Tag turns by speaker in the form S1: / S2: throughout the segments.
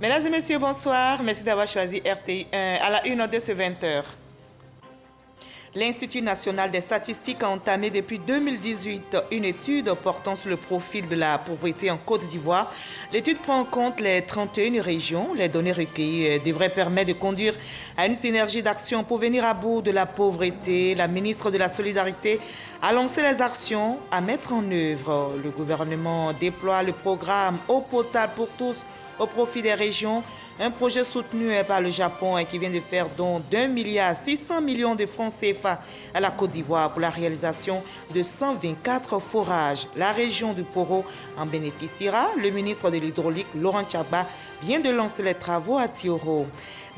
S1: Mesdames et messieurs, bonsoir. Merci d'avoir choisi RTI1 à la une de ce 20h. L'Institut national des statistiques a entamé depuis 2018 une étude portant sur le profil de la pauvreté en Côte d'Ivoire. L'étude prend en compte les 31 régions. Les données recueillies devraient permettre de conduire à une synergie d'action pour venir à bout de la pauvreté. La ministre de la Solidarité a lancé les actions à mettre en œuvre. Le gouvernement déploie le programme Eau potable pour tous au profit des régions. Un projet soutenu par le Japon qui vient de faire don d'1,6 milliard de francs CFA à la Côte d'Ivoire pour la réalisation de 124 forages. La région du Poro en bénéficiera. Le ministre de l'Hydraulique, Laurent Tchaba, vient de lancer les travaux à Tioro.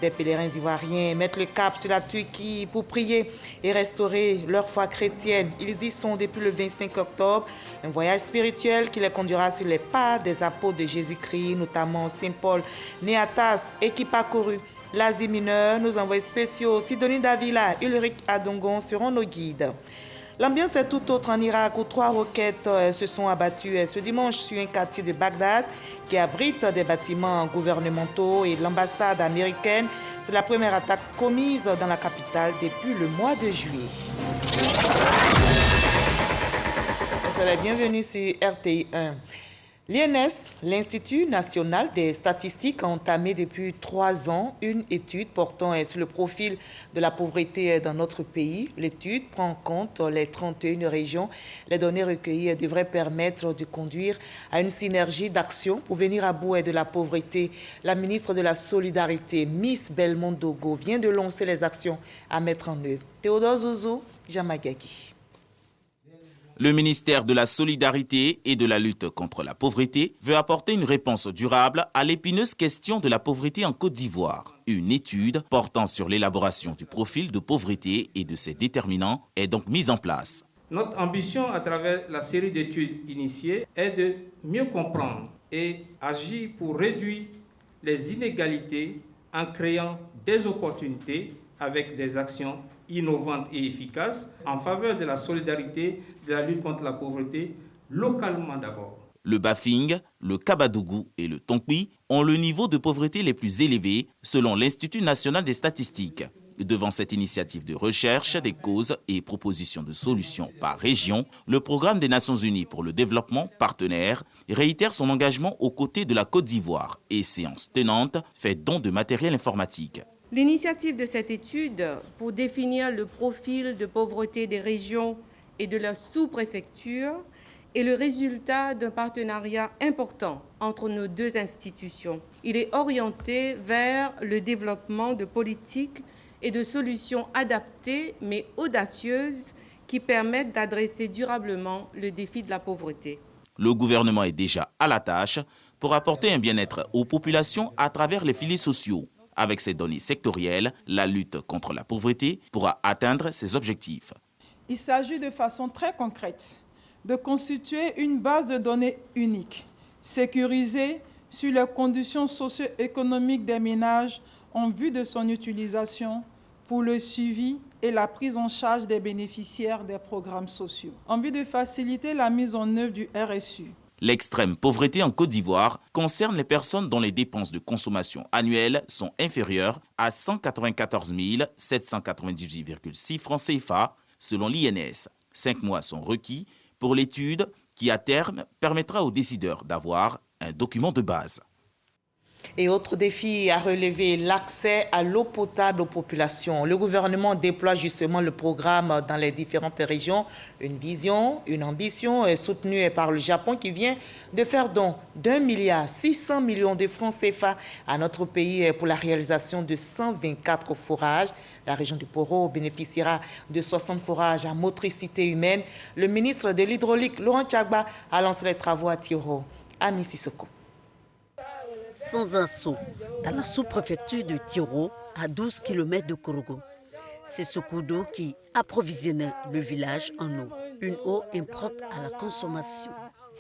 S1: Des pèlerins ivoiriens mettent le cap sur la Turquie pour prier et restaurer leur foi chrétienne. Ils y sont depuis le 25 octobre. Un voyage spirituel qui les conduira sur les pas des apôtres de Jésus-Christ, notamment Saint Paul, Néatas, et qui parcourut l'Asie mineure. Nos envoyés spéciaux, Sidonie Davila et Ulrich Adongon seront nos guides. L'ambiance est tout autre en Irak où 3 roquettes se sont abattues ce dimanche sur un quartier de Bagdad qui abrite des bâtiments gouvernementaux et l'ambassade américaine. C'est la première attaque commise dans la capitale depuis le mois de juillet. Soyez bienvenue sur RTI1. L'INS, l'Institut national des statistiques, a entamé depuis 3 ans une étude portant sur le profil de la pauvreté dans notre pays. L'étude prend en compte les 31 régions. Les données recueillies devraient permettre de conduire à une synergie d'action pour venir à bout de la pauvreté. La ministre de la Solidarité, Miss Belmondo, vient de lancer les actions à mettre en œuvre. Théodore Zouzou, Jamagagi.
S2: Le ministère de la Solidarité et de la lutte contre la pauvreté veut apporter une réponse durable à l'épineuse question de la pauvreté en Côte d'Ivoire. Une étude portant sur l'élaboration du profil de pauvreté et de ses déterminants est donc mise en place.
S3: Notre ambition à travers la série d'études initiées est de mieux comprendre et agir pour réduire les inégalités en créant des opportunités avec des actions innovantes et efficaces en faveur de la solidarité, de la lutte contre la pauvreté, localement d'abord.
S2: Le Bafing, le Kabadougou et le Tonkui ont le niveau de pauvreté les plus élevés selon l'Institut national des statistiques. Devant cette initiative de recherche des causes et propositions de solutions par région, le Programme des Nations Unies pour le développement partenaire réitère son engagement aux côtés de la Côte d'Ivoire et, séance tenante, fait don de matériel informatique.
S4: L'initiative de cette étude pour définir le profil de pauvreté des régions et de leurs sous-préfectures est le résultat d'un partenariat important entre nos deux institutions. Il est orienté vers le développement de politiques et de solutions adaptées mais audacieuses qui permettent d'adresser durablement le défi de la pauvreté.
S2: Le gouvernement est déjà à la tâche pour apporter un bien-être aux populations à travers les filets sociaux. Avec ces données sectorielles, la lutte contre la pauvreté pourra atteindre ses objectifs.
S5: Il s'agit de façon très concrète de constituer une base de données unique, sécurisée sur les conditions socio-économiques des ménages en vue de son utilisation pour le suivi et la prise en charge des bénéficiaires des programmes sociaux, en vue de faciliter la mise en œuvre du RSU.
S2: L'extrême pauvreté en Côte d'Ivoire concerne les personnes dont les dépenses de consommation annuelles sont inférieures à 194 798,6 francs CFA selon l'INS. 5 mois sont requis pour l'étude qui, à terme, permettra aux décideurs d'avoir un document de base.
S1: Et autre défi à relever, l'accès à l'eau potable aux populations. Le gouvernement déploie justement le programme dans les différentes régions. Une vision, une ambition soutenue par le Japon qui vient de faire don d'1,6 milliard de francs CFA à notre pays pour la réalisation de 124 forages. La région du Poro bénéficiera de 60 forages à motricité humaine. Le ministre de l'Hydraulique, Laurent Tchaba, a lancé les travaux à Tioro. Ami Sissoko.
S6: Sans un seau, dans la sous-préfecture de Tioro, à 12 km de Korogo. C'est ce cours d'eau qui approvisionnait le village en eau, une eau impropre à la consommation.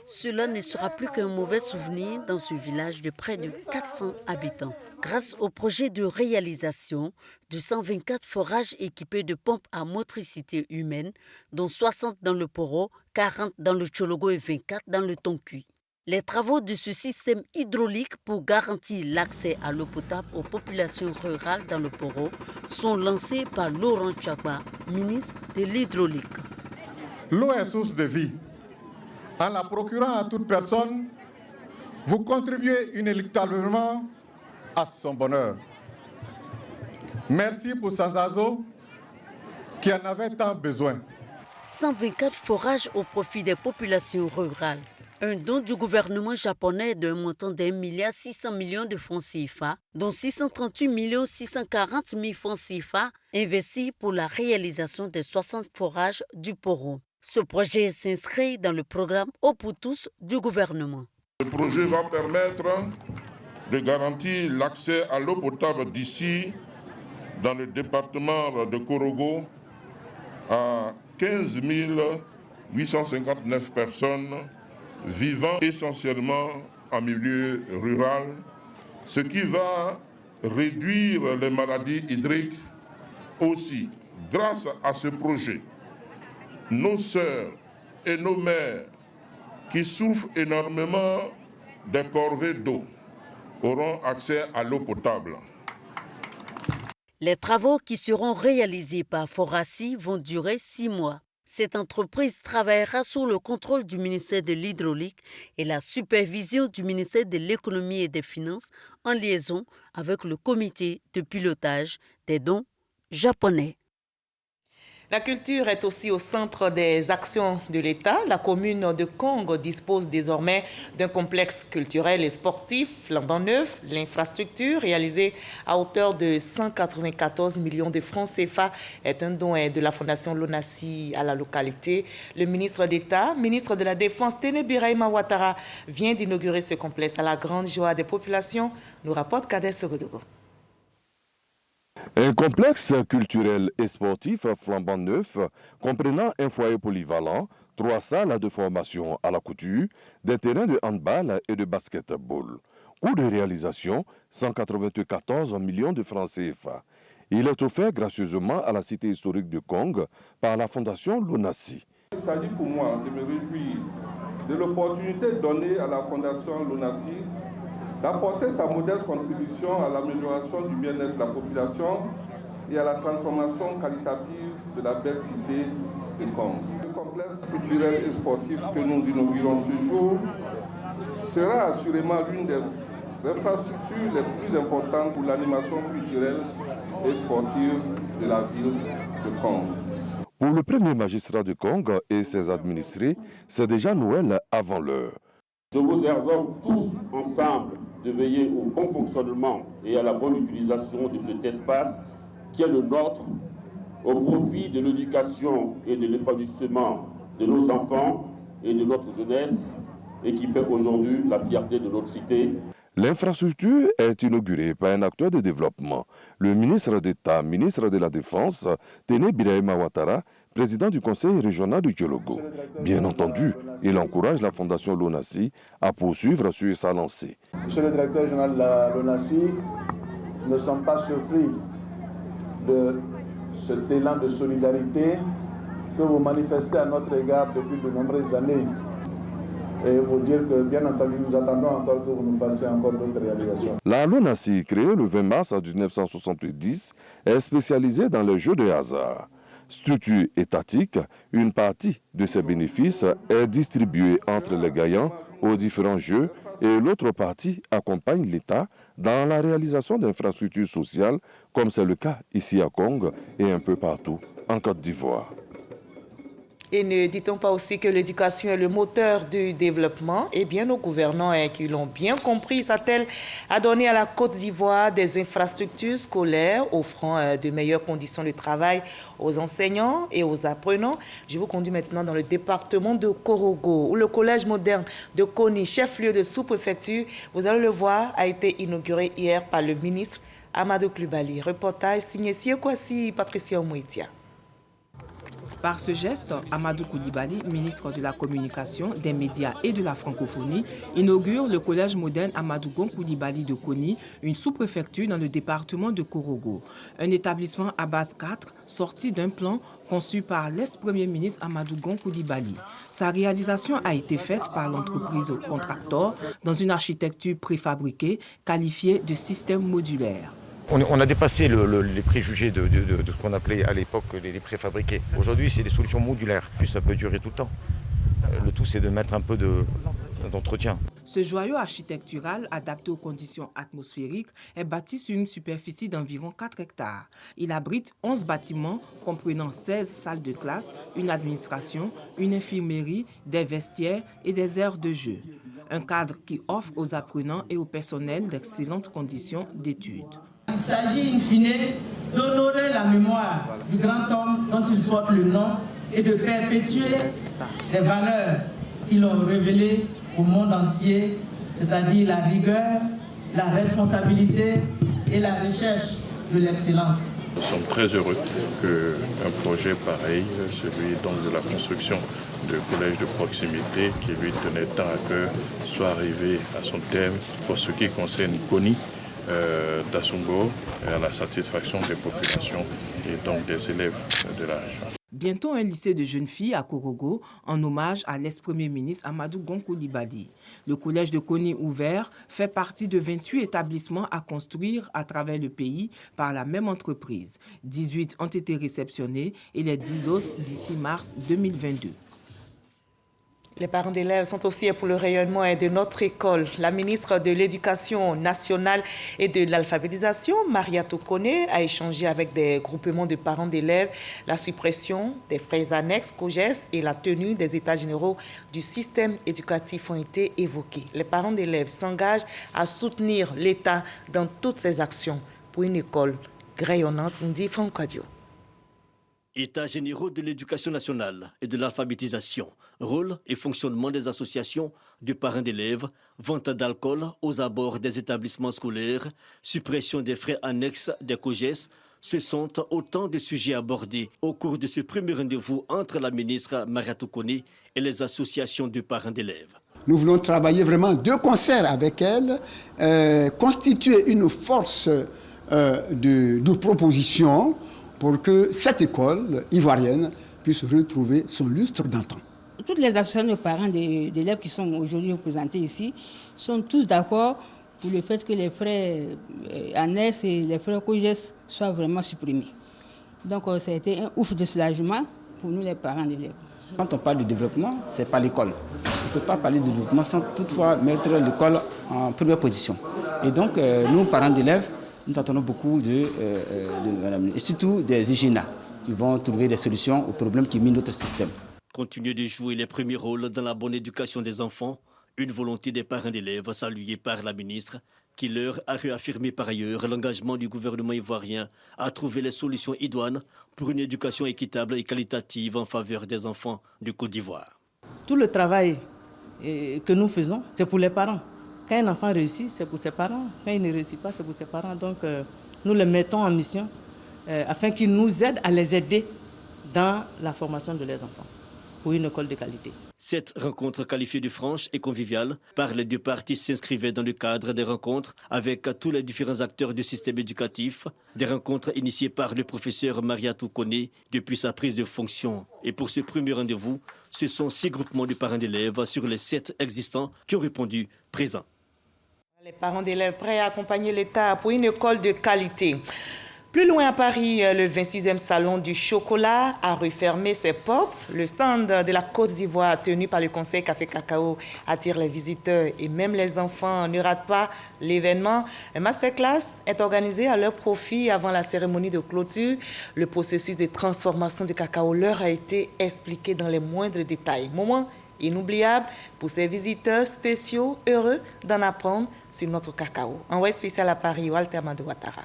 S6: Cela ne sera plus qu'un mauvais souvenir dans ce village de près de 400 habitants. Grâce au projet de réalisation de 124 forages équipés de pompes à motricité humaine, dont 60 dans le Poro, 40 dans le Tchologo et 24 dans le Tonkui. Les travaux de ce système hydraulique pour garantir l'accès à l'eau potable aux populations rurales dans le Poro sont lancés par Laurent Tchagba, ministre de l'Hydraulique.
S7: L'eau est source de vie. En la procurant à toute personne, vous contribuez inéluctablement à son bonheur. Merci pour Sanzazo qui en avait tant besoin.
S6: 124 forages au profit des populations rurales. Un don du gouvernement japonais d'un montant d'1,6 milliard de francs CFA, dont 638 640 000 francs CFA investis pour la réalisation des 60 forages du Poro. Ce projet s'inscrit dans le programme Eau pour tous du gouvernement.
S8: Le projet va permettre de garantir l'accès à l'eau potable d'ici, dans le département de Korogo, à 15 859 personnes vivant essentiellement en milieu rural, ce qui va réduire les maladies hydriques. Aussi, grâce à ce projet, nos sœurs et nos mères qui souffrent énormément des corvées d'eau auront accès à l'eau potable.
S6: Les travaux qui seront réalisés par Forassi vont durer 6 mois. Cette entreprise travaillera sous le contrôle du ministère de l'Hydraulique et la supervision du ministère de l'Économie et des Finances en liaison avec le comité de pilotage des dons japonais.
S1: La culture est aussi au centre des actions de l'État. La commune de Kong dispose désormais d'un complexe culturel et sportif flambant neuf. L'infrastructure, réalisée à hauteur de 194 millions de francs CFA, est un don de la Fondation Lonasi à la localité. Le ministre d'État, ministre de la Défense, Téné Birahima Ouattara, vient d'inaugurer ce complexe à la grande joie des populations, nous rapporte Kader Sogodogo.
S9: Un complexe culturel et sportif flambant neuf, comprenant un foyer polyvalent, 3 salles de formation à la couture, des terrains de handball et de basketball. Coût de réalisation, 194 millions de francs CFA. Il est offert gracieusement à la cité historique de Kong par la Fondation Lonasi.
S10: Il s'agit pour moi de me réjouir de l'opportunité donnée à la Fondation Lonasi d'apporter sa modeste contribution à l'amélioration du bien-être de la population et à la transformation qualitative de la belle cité de Kong. Le complexe culturel et sportif que nous inaugurons ce jour sera assurément l'une des infrastructures les plus importantes pour l'animation culturelle et sportive de la ville de Kong.
S9: Pour le premier magistrat de Kong et ses administrés, c'est déjà Noël avant l'heure.
S11: Je vous exhorte tous ensemble de veiller au bon fonctionnement et à la bonne utilisation de cet espace qui est le nôtre au profit de l'éducation et de l'épanouissement de nos enfants et de notre jeunesse et qui fait aujourd'hui la fierté de notre cité.
S9: L'infrastructure est inaugurée par un acteur de développement, le ministre d'État, ministre de la Défense, Téné Birahima Ouattara, président du conseil régional du Djologo. Bien entendu, il encourage la Fondation Lonasi à poursuivre sur sa lancée.
S12: Monsieur le directeur régional de la Lonasi, nous ne sommes pas surpris de cet élan de solidarité que vous manifestez à notre égard depuis de nombreuses années. Et vous dire que, bien entendu, nous attendons encore que vous nous fassiez encore d'autres réalisations.
S9: La Lonasi, créée le 20 mars 1970, est spécialisée dans les jeux de hasard. Structure étatique, une partie de ses bénéfices est distribuée entre les gagnants aux différents jeux et l'autre partie accompagne l'État dans la réalisation d'infrastructures sociales, comme c'est le cas ici à Kong et un peu partout en Côte d'Ivoire.
S1: Et ne dit-on pas aussi que l'éducation est le moteur du développement? Eh bien, nos gouvernants qui l'ont bien compris s'attellent à donner à la Côte d'Ivoire des infrastructures scolaires offrant de meilleures conditions de travail aux enseignants et aux apprenants. Je vous conduis maintenant dans le département de Korogo, où le collège moderne de Koni, chef-lieu de sous-préfecture, vous allez le voir, a été inauguré hier par le ministre Amadou Coulibaly. Reportage signé Siekwasi Patricia Mouitia.
S13: Par ce geste, Amadou Koulibaly, ministre de la Communication, des Médias et de la Francophonie, inaugure le collège moderne Amadou Gon Koulibaly de Koni, une sous-préfecture dans le département de Korogo. Un établissement à base 4, sorti d'un plan conçu par l'ex-premier ministre Amadou Gon Koulibaly. Sa réalisation a été faite par l'entreprise Contractor dans une architecture préfabriquée qualifiée de système modulaire.
S14: On a dépassé les préjugés de ce qu'on appelait à l'époque les préfabriqués. Aujourd'hui, c'est des solutions modulaires. Puis ça peut durer tout le temps. Le tout, c'est de mettre un peu d'entretien.
S13: Ce joyau architectural, adapté aux conditions atmosphériques, est bâti sur une superficie d'environ 4 hectares. Il abrite 11 bâtiments comprenant 16 salles de classe, une administration, une infirmerie, des vestiaires et des aires de jeu. Un cadre qui offre aux apprenants et au personnel d'excellentes conditions d'études.
S15: Il s'agit in fine d'honorer la mémoire du grand homme dont il porte le nom et de perpétuer les valeurs qui l'ont révélé au monde entier, c'est-à-dire la rigueur, la responsabilité et la recherche de l'excellence.
S16: Nous sommes très heureux qu'un projet pareil, celui donc de la construction de collèges de proximité qui lui tenait tant à cœur, soit arrivé à son terme pour ce qui concerne Koni, d'Asungo, à la satisfaction des populations et donc des élèves de la région.
S13: Bientôt un lycée de jeunes filles à Korogo en hommage à l'ex-premier ministre Amadou Gon Koulibaly. Le collège de Koni ouvert fait partie de 28 établissements à construire à travers le pays par la même entreprise. 18 ont été réceptionnés et les 10 autres d'ici mars 2022.
S1: Les parents d'élèves sont aussi pour le rayonnement de notre école. La ministre de l'Éducation nationale et de l'alphabétisation, Mariatou Koné, a échangé avec des groupements de parents d'élèves. La suppression des frais annexes COGES et la tenue des états généraux du système éducatif ont été évoqués. Les parents d'élèves s'engagent à soutenir l'État dans toutes ses actions pour une école rayonnante, nous dit Franck Adio.
S17: États généraux de l'éducation nationale et de l'alphabétisation, rôle et fonctionnement des associations de parents d'élèves, vente d'alcool aux abords des établissements scolaires, suppression des frais annexes des COGES, ce sont autant de sujets abordés au cours de ce premier rendez-vous entre la ministre Mariatou Koné et les associations de parents d'élèves.
S18: Nous voulons travailler vraiment de concert avec elle, constituer une force de proposition pour que cette école ivoirienne puisse retrouver son lustre d'antan.
S19: Toutes les associations de parents d'élèves qui sont aujourd'hui représentées ici sont tous d'accord pour le fait que les frais annexes et les frais COGES soient vraiment supprimés. Donc ça a été un ouf de soulagement pour nous les parents d'élèves.
S20: Quand on parle de développement, ce n'est pas l'école. On ne peut pas parler de développement sans toutefois mettre l'école en première position. Et donc nous, parents d'élèves, nous attendons beaucoup et surtout des IGNA qui vont trouver des solutions aux problèmes qui minent notre système.
S17: Continuer de jouer les premiers rôles dans la bonne éducation des enfants, une volonté des parents d'élèves saluée par la ministre, qui leur a réaffirmé par ailleurs l'engagement du gouvernement ivoirien à trouver les solutions idoines pour une éducation équitable et qualitative en faveur des enfants de Côte d'Ivoire.
S15: Tout le travail que nous faisons, c'est pour les parents. Quand un enfant réussit, c'est pour ses parents. Quand il ne réussit pas, c'est pour ses parents. Donc, nous les mettons en mission afin qu'ils nous aident à les aider dans la formation de leurs enfants pour une école de qualité.
S17: Cette rencontre qualifiée de franche et conviviale par les deux parties s'inscrivait dans le cadre des rencontres avec tous les différents acteurs du système éducatif, des rencontres initiées par le professeur Mariatou Koné depuis sa prise de fonction. Et pour ce premier rendez-vous, ce sont 6 groupements de parents d'élèves sur les 7 existants qui ont répondu présents.
S1: Les parents d'élèves prêts à accompagner l'État pour une école de qualité. Plus loin à Paris, le 26e salon du chocolat a refermé ses portes. Le stand de la Côte d'Ivoire tenu par le Conseil Café Cacao attire les visiteurs et même les enfants ne ratent pas l'événement. Un masterclass est organisé à leur profit avant la cérémonie de clôture. Le processus de transformation du cacao leur a été expliqué dans les moindres détails. Moment inoubliable pour ces visiteurs spéciaux heureux d'en apprendre sur notre cacao. Envoyé spécial à Paris, Walter Amadou Ouattara.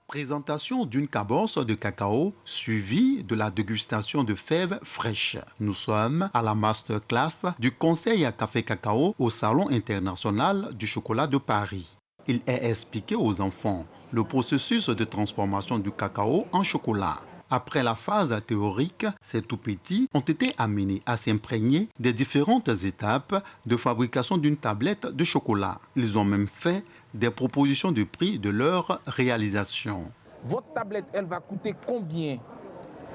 S21: Présentation d'une cabosse de cacao suivie de la dégustation de fèves fraîches. Nous sommes à la masterclass du Conseil à Café Cacao au Salon international du chocolat de Paris. Il est expliqué aux enfants le processus de transformation du cacao en chocolat. Après la phase théorique, ces tout-petits ont été amenés à s'imprégner des différentes étapes de fabrication d'une tablette de chocolat. Ils ont même fait des propositions de prix de leur réalisation.
S3: Votre tablette, elle va coûter combien?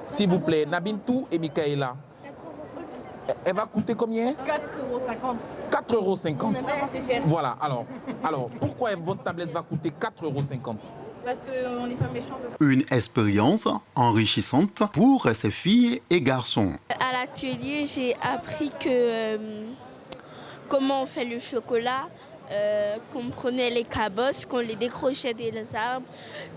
S3: S'il vous plaît, Nabintou et Michaela. Elle va coûter combien?
S22: 4,50
S3: €. 4,50
S22: €. C'est cher.
S3: Voilà, alors pourquoi votre tablette va coûter 4,50 €?
S22: Parce qu'on n'est pas méchants.
S21: Une expérience enrichissante pour ces filles et garçons.
S23: À l'atelier, j'ai appris comment on fait le chocolat, qu'on prenait les cabosses, qu'on les décrochait des arbres,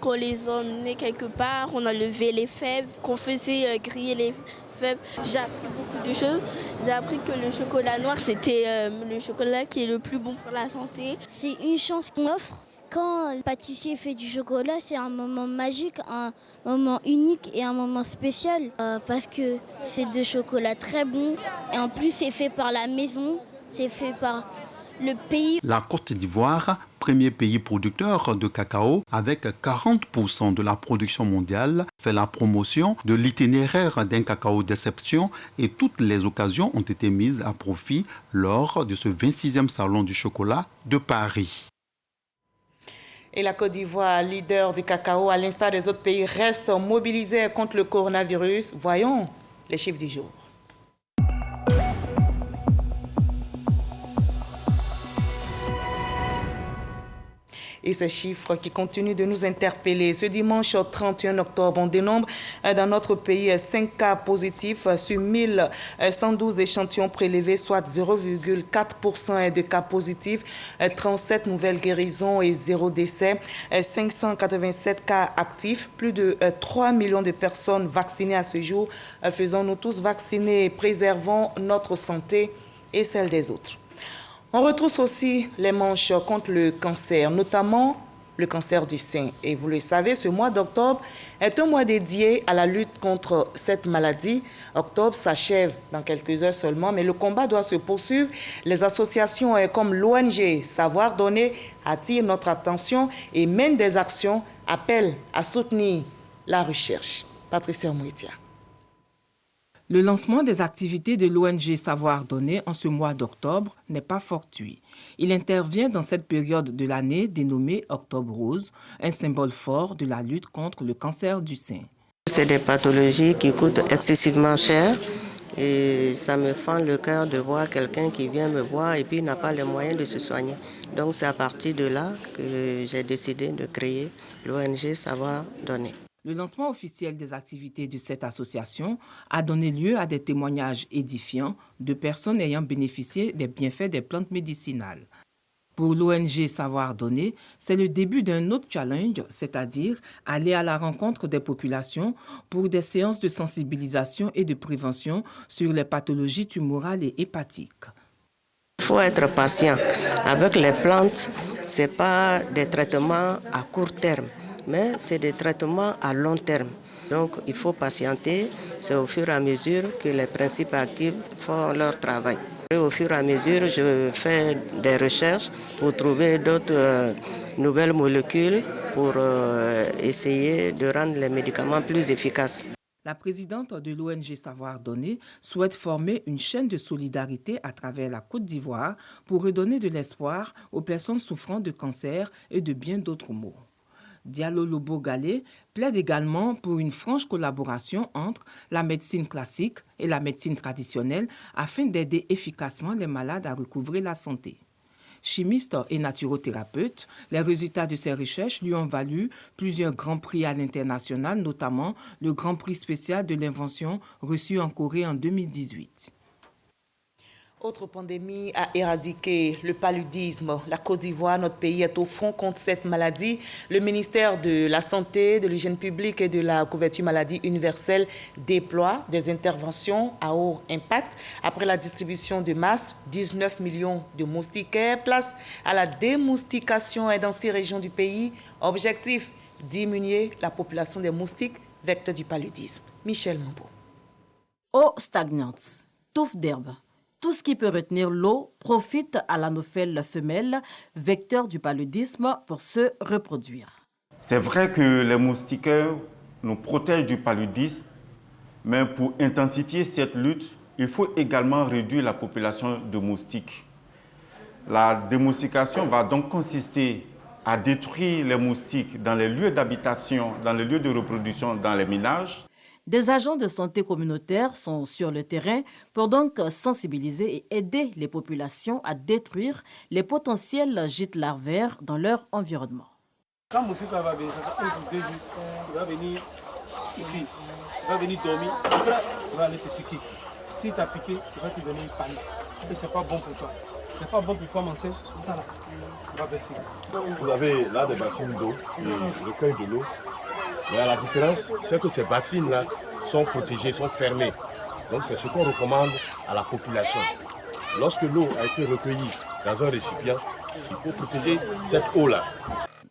S23: qu'on les emmenait quelque part, on enlevait les fèves, qu'on faisait griller les fèves. J'ai appris beaucoup de choses. J'ai appris que le chocolat noir, c'était le chocolat qui est le plus bon pour la santé.
S24: C'est une chance qu'on offre. Quand le pâtissier fait du chocolat, c'est un moment magique, un moment unique et un moment spécial. Parce que c'est de chocolat très bon. Et en plus, c'est fait par la maison, c'est fait par le pays.
S21: La Côte d'Ivoire, premier pays producteur de cacao, avec 40% de la production mondiale, fait la promotion de l'itinéraire d'un cacao d'exception et toutes les occasions ont été mises à profit lors de ce 26e Salon du chocolat de Paris.
S1: Et la Côte d'Ivoire, leader du cacao, à l'instar des autres pays, reste mobilisée contre le coronavirus. Voyons les chiffres du jour. Et ces chiffres qui continuent de nous interpeller. Ce dimanche 31 octobre, on dénombre dans notre pays 5 cas positifs sur 1112 échantillons prélevés, soit 0,4% de cas positifs, 37 nouvelles guérisons et 0 décès, 587 cas actifs, plus de 3 millions de personnes vaccinées à ce jour. Faisons-nous tous vacciner, préservons notre santé et celle des autres. On retrousse aussi les manches contre le cancer, notamment le cancer du sein. Et vous le savez, ce mois d'octobre est un mois dédié à la lutte contre cette maladie. Octobre s'achève dans quelques heures seulement, mais le combat doit se poursuivre. Les associations comme l'ONG Savoir Donner attirent notre attention et mènent des actions, appellent à soutenir la recherche. Patricia Mouitia.
S13: Le lancement des activités de l'ONG Savoir Donner en ce mois d'octobre n'est pas fortuit. Il intervient dans cette période de l'année dénommée Octobre Rose, un symbole fort de la lutte contre le cancer du sein.
S25: C'est des pathologies qui coûtent excessivement cher et ça me fend le cœur de voir quelqu'un qui vient me voir et puis n'a pas les moyens de se soigner. Donc c'est à partir de là que j'ai décidé de créer l'ONG Savoir Donner.
S13: Le lancement officiel des activités de cette association a donné lieu à des témoignages édifiants de personnes ayant bénéficié des bienfaits des plantes médicinales. Pour l'ONG Savoir Donner, c'est le début d'un autre challenge, c'est-à-dire aller à la rencontre des populations pour des séances de sensibilisation et de prévention sur les pathologies tumorales et hépatiques.
S25: Il faut être patient. Avec les plantes, ce n'est pas des traitements à court terme, mais c'est des traitements à long terme. Donc il faut patienter, c'est au fur et à mesure que les principes actifs font leur travail. Et au fur et à mesure, je fais des recherches pour trouver d'autres nouvelles molécules pour essayer de rendre les médicaments plus efficaces.
S13: La présidente de l'ONG Savoir Donner souhaite former une chaîne de solidarité à travers la Côte d'Ivoire pour redonner de l'espoir aux personnes souffrant de cancer et de bien d'autres maux. Diallo Lobo-Galé plaide également pour une franche collaboration entre la médecine classique et la médecine traditionnelle afin d'aider efficacement les malades à recouvrer la santé. Chimiste et naturothérapeute, les résultats de ses recherches lui ont valu plusieurs grands prix à l'international, notamment le Grand Prix spécial de l'invention reçu en Corée en 2018.
S1: Autre pandémie à éradiquer, le paludisme. La Côte d'Ivoire, notre pays, est au front contre cette maladie. Le ministère de la Santé, de l'Hygiène publique et de la couverture maladie universelle déploie des interventions à haut impact. Après la distribution de masse, 19 millions de moustiquaires. Place à la démoustication dans 6 régions du pays. Objectif, diminuer la population des moustiques, vecteur du paludisme. Michel Mambo.
S26: Eau stagnante, touffe d'herbe. Tout ce qui peut retenir l'eau profite à l'anophèle femelle, vecteur du paludisme, pour se reproduire.
S27: C'est vrai que les moustiquaires
S2: nous protège du paludisme, mais pour intensifier cette lutte, il faut également réduire la population de moustiques. La démoustication va donc consister à détruire les moustiques dans les lieux d'habitation, dans les lieux de reproduction, dans les ménages.
S26: Des agents de santé communautaire sont sur le terrain pour donc sensibiliser et aider les populations à détruire les potentiels gîtes larvaires dans leur environnement.
S4: Quand le moustique va venir, ça fait 1 ou 2 jours, il va venir ici, il va venir dormir, après il va aller te piquer. Si tu as piqué, il va te donner une panique. Et ce n'est pas bon pour toi. Ce n'est pas bon pour une femme enceinte, comme ça là, il va verser.
S5: Vous avez là des bassines d'eau, et le cueil de l'eau. Mais la différence, c'est que ces bassines-là sont protégées, sont fermées. Donc c'est ce qu'on recommande à la population. Lorsque l'eau a été recueillie dans un récipient, il faut protéger cette eau-là.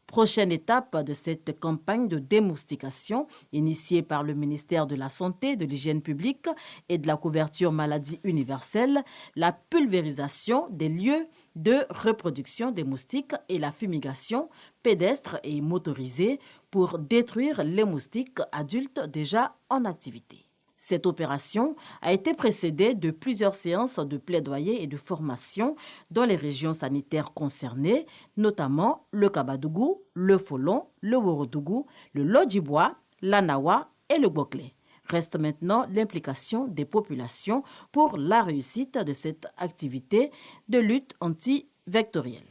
S26: Prochaine étape de cette campagne de démoustication initiée par le ministère de la Santé, de l'Hygiène publique et de la couverture maladie universelle, la pulvérisation des lieux de reproduction des moustiques et la fumigation pédestre et motorisée pour détruire les moustiques adultes déjà en activité. Cette opération a été précédée de plusieurs séances de plaidoyer et de formation dans les régions sanitaires concernées, notamment le Kabadougou, le Folon, le Worodougou, le Lodjibois, l'Anawa et le Boklé. Reste maintenant l'implication des populations pour la réussite de cette activité de lutte anti-vectorielle.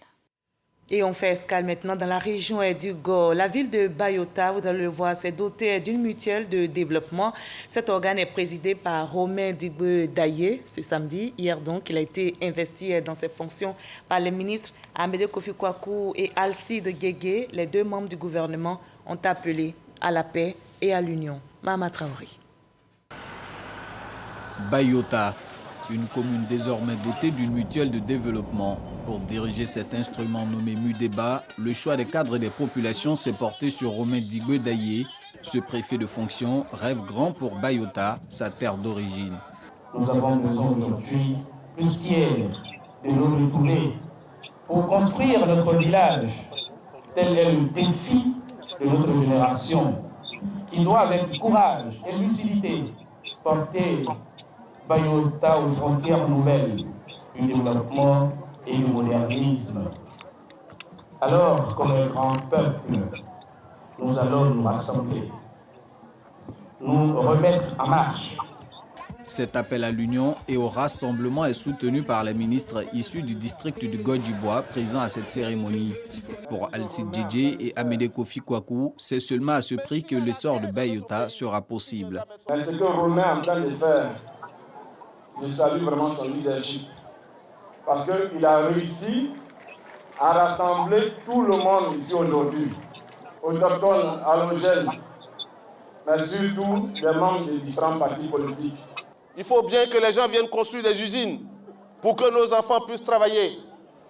S1: Et on fait escale maintenant dans la région du Gor. La ville de Bayota, vous allez le voir, s'est dotée d'une mutuelle de développement. Cet organe est présidé par Romain Digbe Daye ce samedi. Hier donc, il a été investi dans ses fonctions par les ministres Amédée Kofi Kwaku et Alcide Guégué. Les 2 membres du gouvernement ont appelé à la paix et à l'union. Mama Traoré.
S6: Bayota, une commune désormais dotée d'une mutuelle de développement. Pour diriger cet instrument nommé MUDEBA, le choix des cadres et des populations s'est porté sur Romain Digbe Daye. Ce préfet de fonction rêve grand pour Bayota, sa terre d'origine.
S7: Nous avons besoin aujourd'hui plus qu'hier de nous retrouver pour construire notre village. Tel est le défi de notre génération qui doit avec courage et lucidité porter Bayota aux frontières nouvelles du développement et du modernisme. Alors, comme un grand peuple, nous allons nous rassembler, nous remettre en marche.
S6: Cet appel à l'union et au rassemblement est soutenu par les ministres issus du district du Godjibois présents à cette cérémonie. Pour Alcide Djedje et Amédée Kofi Kwaku, c'est seulement à ce prix que l'essor de Bayota sera possible.
S12: Ce que Romain est en train de faire, je salue vraiment son leadership. Parce qu'il a réussi à rassembler tout le monde ici aujourd'hui, autochtones, allogènes, mais surtout des membres des différents partis politiques.
S8: Il faut bien que les gens viennent construire des usines pour que nos enfants puissent travailler.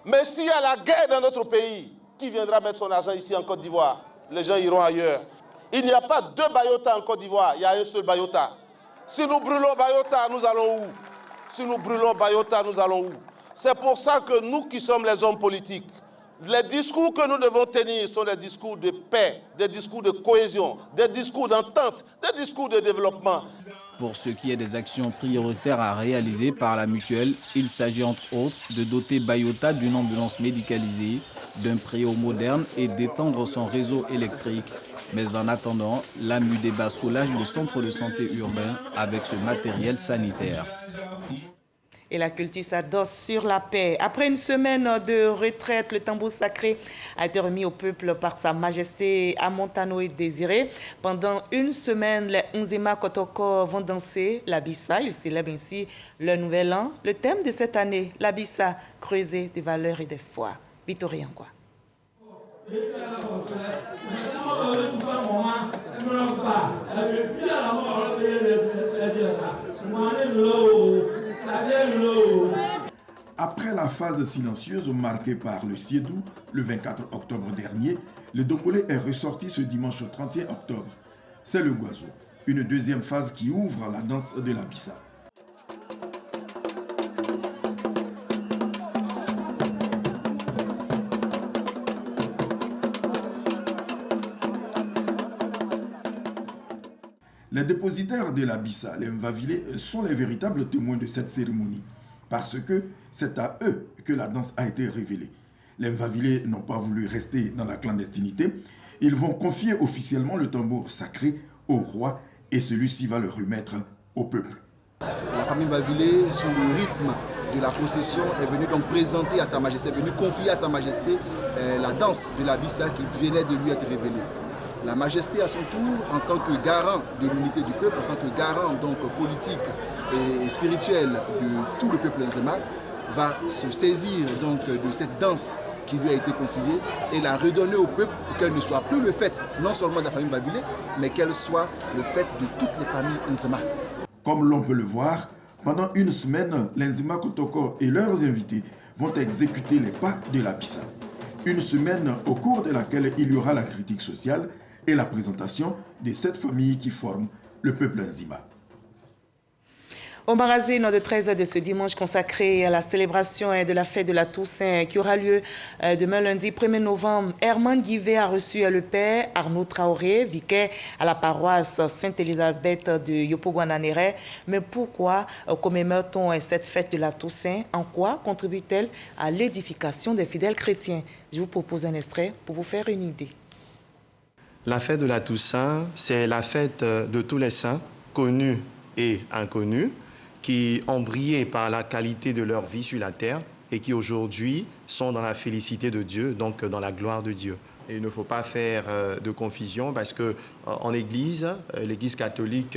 S8: Mais s'il y a la guerre dans notre pays, qui viendra mettre son argent ici en Côte d'Ivoire? Les gens iront ailleurs. Il n'y a pas 2 Bayota en Côte d'Ivoire, il y a un seul Bayota. Si nous brûlons Bayota, nous allons où? Si nous brûlons Bayota, nous allons où? C'est pour ça que nous qui sommes les hommes politiques, les discours que nous devons tenir sont des discours de paix, des discours de cohésion, des discours d'entente, des discours de développement.
S6: Pour ce qui est des actions prioritaires à réaliser par la mutuelle, il s'agit entre autres de doter Bayota d'une ambulance médicalisée, d'un préau moderne et d'étendre son réseau électrique. Mais en attendant, la MUDEBA soulage le centre de santé urbain avec ce matériel sanitaire.
S1: Et la culture s'adosse sur la paix. Après une semaine de retraite, le tambour sacré a été remis au peuple par Sa Majesté Amontano et Désiré. Pendant une semaine, les Nzema Kotoko vont danser la Bissa. Ils célèbrent ainsi le nouvel an. Le thème de cette année, la Bissa, creuser des valeurs et d'espoir. Victoria Ngwa.
S27: Après la phase silencieuse marquée par le Siedou le 24 octobre dernier, le Dongolais est ressorti ce dimanche 31 octobre. C'est le Gwazo, une deuxième phase qui ouvre la danse de la Bissa. Les dépositaires de la Bissa, les Mvavile, sont les véritables témoins de cette cérémonie, parce que c'est à eux que la danse a été révélée. Les Mvavile n'ont pas voulu rester dans la clandestinité. Ils vont confier officiellement le tambour sacré au roi et celui-ci va le remettre au peuple.
S9: La famille Mvavile, sous le rythme de la procession, est venue donc présenter à Sa Majesté, est venue confier à Sa Majesté la danse de la Bissa qui venait de lui être révélée. La Majesté, à son tour, en tant que garant de l'unité du peuple, en tant que garant donc politique et spirituel de tout le peuple nzema, va se saisir donc de cette danse qui lui a été confiée et la redonner au peuple pour qu'elle ne soit plus le fait non seulement de la famille Mvavile, mais qu'elle soit le fait de toutes les familles nzema.
S27: Comme l'on peut le voir, pendant une semaine, les Nzema Kotoko et leurs invités vont exécuter les pas de la Bissa. Une semaine au cours de laquelle il y aura la critique sociale et la présentation de cette famille qui forme le peuple Nzima.
S1: Au magazine de 13h de ce dimanche consacré à la célébration de la fête de la Toussaint qui aura lieu demain lundi 1er novembre, Herman Guivet a reçu le père Arnaud Traoré, vicaire à la paroisse Sainte-Élisabeth de Yopougon-Nanéré. Mais pourquoi commémore-t-on cette fête de la Toussaint? En quoi contribue-t-elle à l'édification des fidèles chrétiens? Je vous propose un extrait pour vous faire une idée.
S10: La fête de la Toussaint, c'est la fête de tous les saints, connus et inconnus, qui ont brillé par la qualité de leur vie sur la terre et qui aujourd'hui sont dans la félicité de Dieu, donc dans la gloire de Dieu. Et il ne faut pas faire de confusion parce qu'en Église, l'Église catholique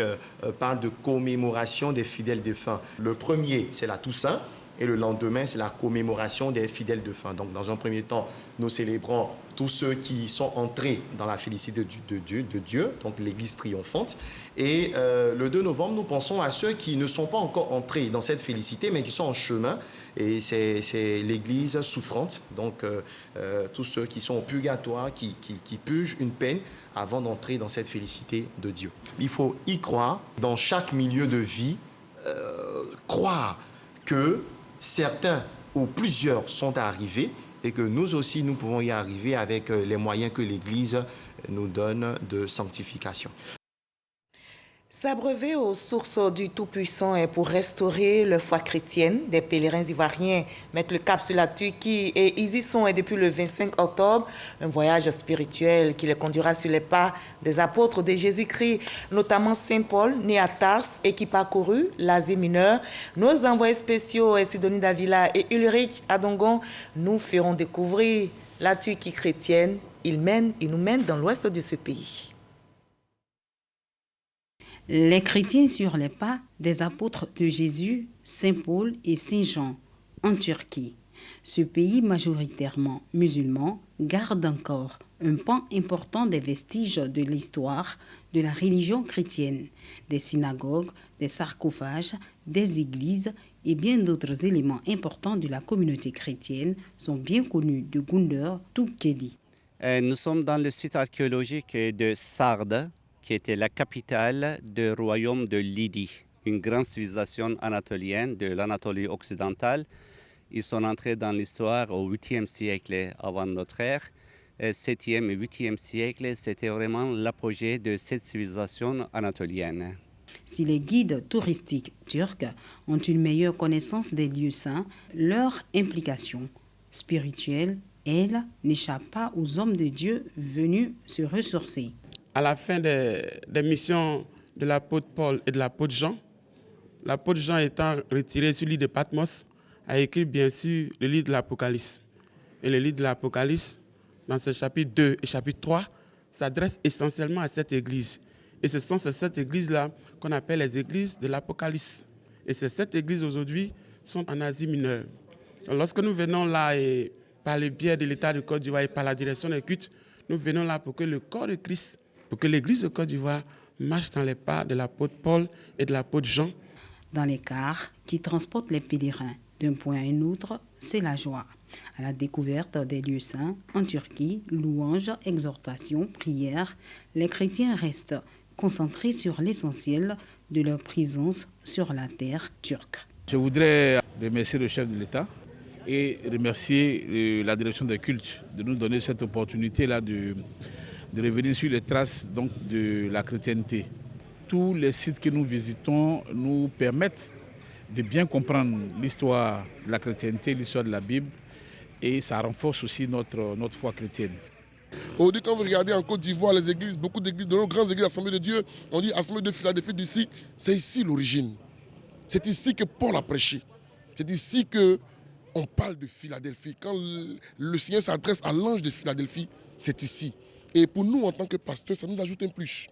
S10: parle de commémoration des fidèles défunts. Le premier, c'est la Toussaint et le lendemain, c'est la commémoration des fidèles défunts. Donc dans un premier temps, nous célébrons tous ceux qui sont entrés dans la félicité de Dieu, donc l'Église triomphante. Et le 2 novembre, nous pensons à ceux qui ne sont pas encore entrés dans cette félicité, mais qui sont en chemin. Et c'est l'Église souffrante, donc tous ceux qui sont au purgatoire, qui purgent une peine avant d'entrer dans cette félicité de Dieu. Il faut y croire, dans chaque milieu de vie, croire que certains ou plusieurs sont arrivés et que nous aussi, nous pouvons y arriver avec les moyens que l'Église nous donne de sanctification.
S1: S'abreuver aux sources du Tout-Puissant est pour restaurer leur foi chrétienne. Des pèlerins ivoiriens mettent le cap sur la Turquie et ils y sont depuis le 25 octobre. Un voyage spirituel qui les conduira sur les pas des apôtres de Jésus-Christ, notamment Saint Paul, né à Tars et qui parcourut l'Asie mineure. Nos envoyés spéciaux, Sidonie Davila et Ulrich Adongon, nous feront découvrir la Turquie chrétienne. Ils nous mènent dans l'ouest de ce pays.
S11: Les chrétiens sur les pas des apôtres de Jésus, Saint Paul et Saint Jean, en Turquie. Ce pays majoritairement musulman garde encore un pan important des vestiges de l'histoire de la religion chrétienne, des synagogues, des sarcophages, des églises et bien d'autres éléments importants de la communauté chrétienne sont bien connus de Günder Tuğkeli.
S14: Nous sommes dans le site archéologique de Sardes, qui était la capitale du royaume de Lydie, une grande civilisation anatolienne de l'Anatolie occidentale. Ils sont entrés dans l'histoire au 8e siècle avant notre ère. 7e et 8e siècle, c'était vraiment l'apogée de cette civilisation anatolienne.
S11: Si les guides touristiques turcs ont une meilleure connaissance des lieux saints, leur implication spirituelle, elle, n'échappe pas aux hommes de Dieu venus se ressourcer.
S16: À la fin des missions de l'apôtre Paul et de l'apôtre Jean, l'apôtre Jean étant retiré sur l'île de Patmos, a écrit bien sûr le livre de l'Apocalypse. Et le livre de l'Apocalypse, dans ce chapitre 2 et chapitre 3, s'adresse essentiellement à cette église. Et ce sont cette église-là qu'on appelle les églises de l'Apocalypse. Et ces 7 églises aujourd'hui sont en Asie mineure. Lorsque nous venons là, et par le biais de l'État de Côte d'Ivoire et par la direction des cultes, nous venons là pour que le corps de Christ, pour que l'église de Côte d'Ivoire marche dans les pas de l'apôtre Paul et de l'apôtre Jean.
S11: Dans les cars qui transportent les pèlerins d'un point à un autre, c'est la joie. À la découverte des lieux saints en Turquie, louanges, exhortations, prières, les chrétiens restent concentrés sur l'essentiel de leur présence sur la terre turque.
S18: Je voudrais remercier le chef de l'État et remercier la direction des cultes de nous donner cette opportunité-là de revenir sur les traces donc, de la chrétienté. tous les sites que nous visitons nous permettent de bien comprendre l'histoire de la chrétienté, l'histoire de la Bible, et ça renforce aussi notre foi chrétienne.
S3: Aujourd'hui, quand vous regardez en Côte d'Ivoire, les églises, beaucoup d'églises, de nos grandes églises, Assemblée de Dieu, on dit Assemblée de Philadelphie d'ici, c'est ici l'origine. C'est ici que Paul a prêché. C'est ici qu'on parle de Philadelphie. Quand le Seigneur s'adresse à l'ange de Philadelphie, c'est ici. Et pour nous, en tant que pasteurs, ça nous ajoute un plus.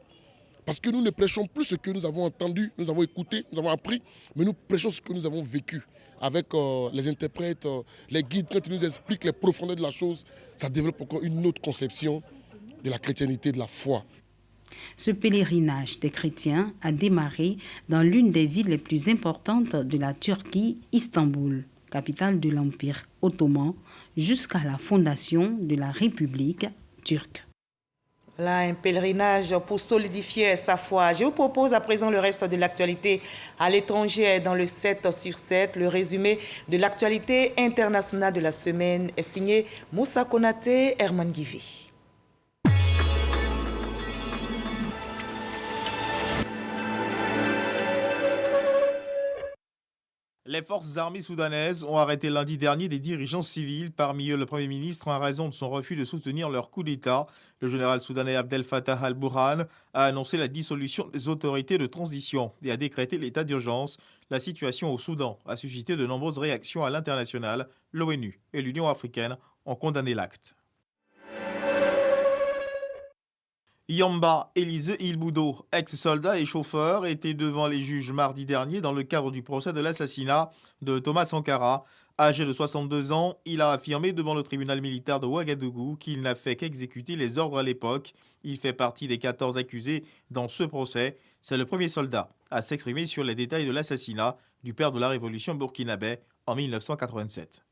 S3: Parce que nous ne prêchons plus ce que nous avons entendu, nous avons écouté, nous avons appris, mais nous prêchons ce que nous avons vécu. Avec les interprètes, les guides, quand ils nous expliquent les profondeurs de la chose, ça développe encore une autre conception de la chrétienté, de la foi.
S11: Ce pèlerinage des chrétiens a démarré dans l'une des villes les plus importantes de la Turquie, Istanbul, capitale de l'Empire ottoman, jusqu'à la fondation de la République turque.
S1: Là, un pèlerinage pour solidifier sa foi. Je vous propose à présent le reste de l'actualité à l'étranger dans le 7 sur 7. Le résumé de l'actualité internationale de la semaine est signé Moussa Konaté, Herman Guivi.
S15: Les forces armées soudanaises ont arrêté lundi dernier des dirigeants civils, parmi eux le Premier ministre, en raison de son refus de soutenir leur coup d'État. Le général soudanais Abdel Fattah al-Burhan a annoncé la dissolution des autorités de transition et a décrété l'état d'urgence. La situation au Soudan a suscité de nombreuses réactions à l'international. L'ONU et l'Union africaine ont condamné l'acte. Yamba Élysée Ilboudo, ex-soldat et chauffeur, était devant les juges mardi dernier dans le cadre du procès de l'assassinat de Thomas Sankara. Âgé de 62 ans, il a affirmé devant le tribunal militaire de Ouagadougou qu'il n'a fait qu'exécuter les ordres à l'époque. Il fait partie des 14 accusés dans ce procès. C'est le premier soldat à s'exprimer sur les détails de l'assassinat du père de la révolution burkinabé en 1987.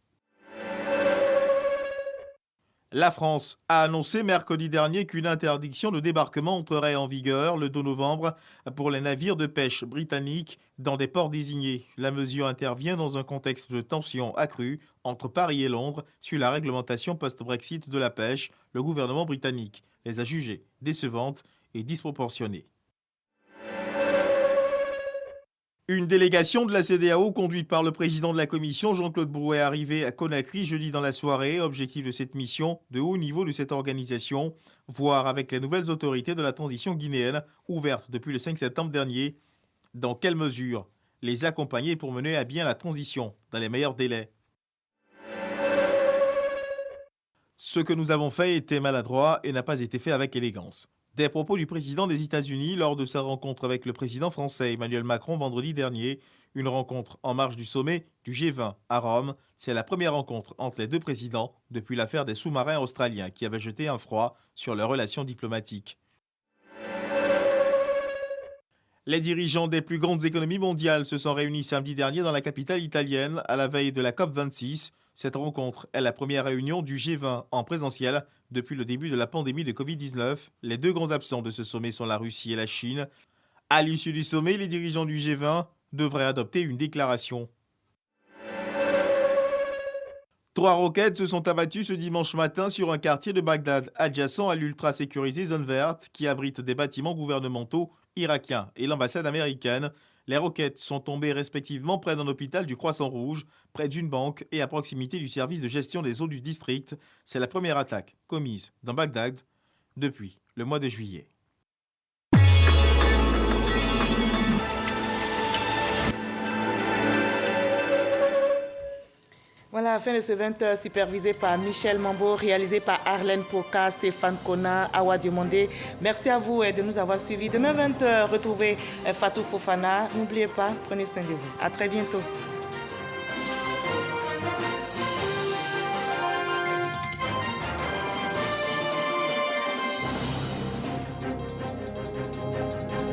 S15: La France a annoncé mercredi dernier qu'une interdiction de débarquement entrerait en vigueur le 2 novembre pour les navires de pêche britanniques dans des ports désignés. La mesure intervient dans un contexte de tension accrue entre Paris et Londres sur la réglementation post-Brexit de la pêche. Le gouvernement britannique les a jugées décevantes et disproportionnées. Une délégation de la CEDEAO conduite par le président de la Commission, Jean-Claude Brouet, est arrivée à Conakry jeudi dans la soirée. Objectif de cette mission, de haut niveau de cette organisation, voir avec les nouvelles autorités de la transition guinéenne, ouvertes depuis le 5 septembre dernier, dans quelle mesure les accompagner pour mener à bien la transition dans les meilleurs délais. Ce que nous avons fait était maladroit et n'a pas été fait avec élégance. Des propos du président des États-Unis lors de sa rencontre avec le président français Emmanuel Macron vendredi dernier. Une rencontre en marge du sommet du G20 à Rome. C'est la première rencontre entre les deux présidents depuis l'affaire des sous-marins australiens qui avait jeté un froid sur leurs relations diplomatiques. Les dirigeants des plus grandes économies mondiales se sont réunis samedi dernier dans la capitale italienne à la veille de la COP26. Cette rencontre est la première réunion du G20 en présentiel depuis le début de la pandémie de Covid-19. Les deux grands absents de ce sommet sont la Russie et la Chine. À l'issue du sommet, les dirigeants du G20 devraient adopter une déclaration. 3 roquettes se sont abattues ce dimanche matin sur un quartier de Bagdad adjacent à l'ultra-sécurisée zone verte qui abrite des bâtiments gouvernementaux irakiens et l'ambassade américaine. Les roquettes sont tombées respectivement près d'un hôpital du Croissant-Rouge, près d'une banque et à proximité du service de gestion des eaux du district. C'est la première attaque commise dans Bagdad depuis le mois de juillet.
S1: Voilà, fin de ce 20h supervisé par Michel Mambo, réalisé par Arlène Poka, Stéphane Kona, Awa Diomondé. Merci à vous de nous avoir suivis. Demain 20h, retrouvez Fatou Fofana. N'oubliez pas, prenez soin de vous. À très bientôt.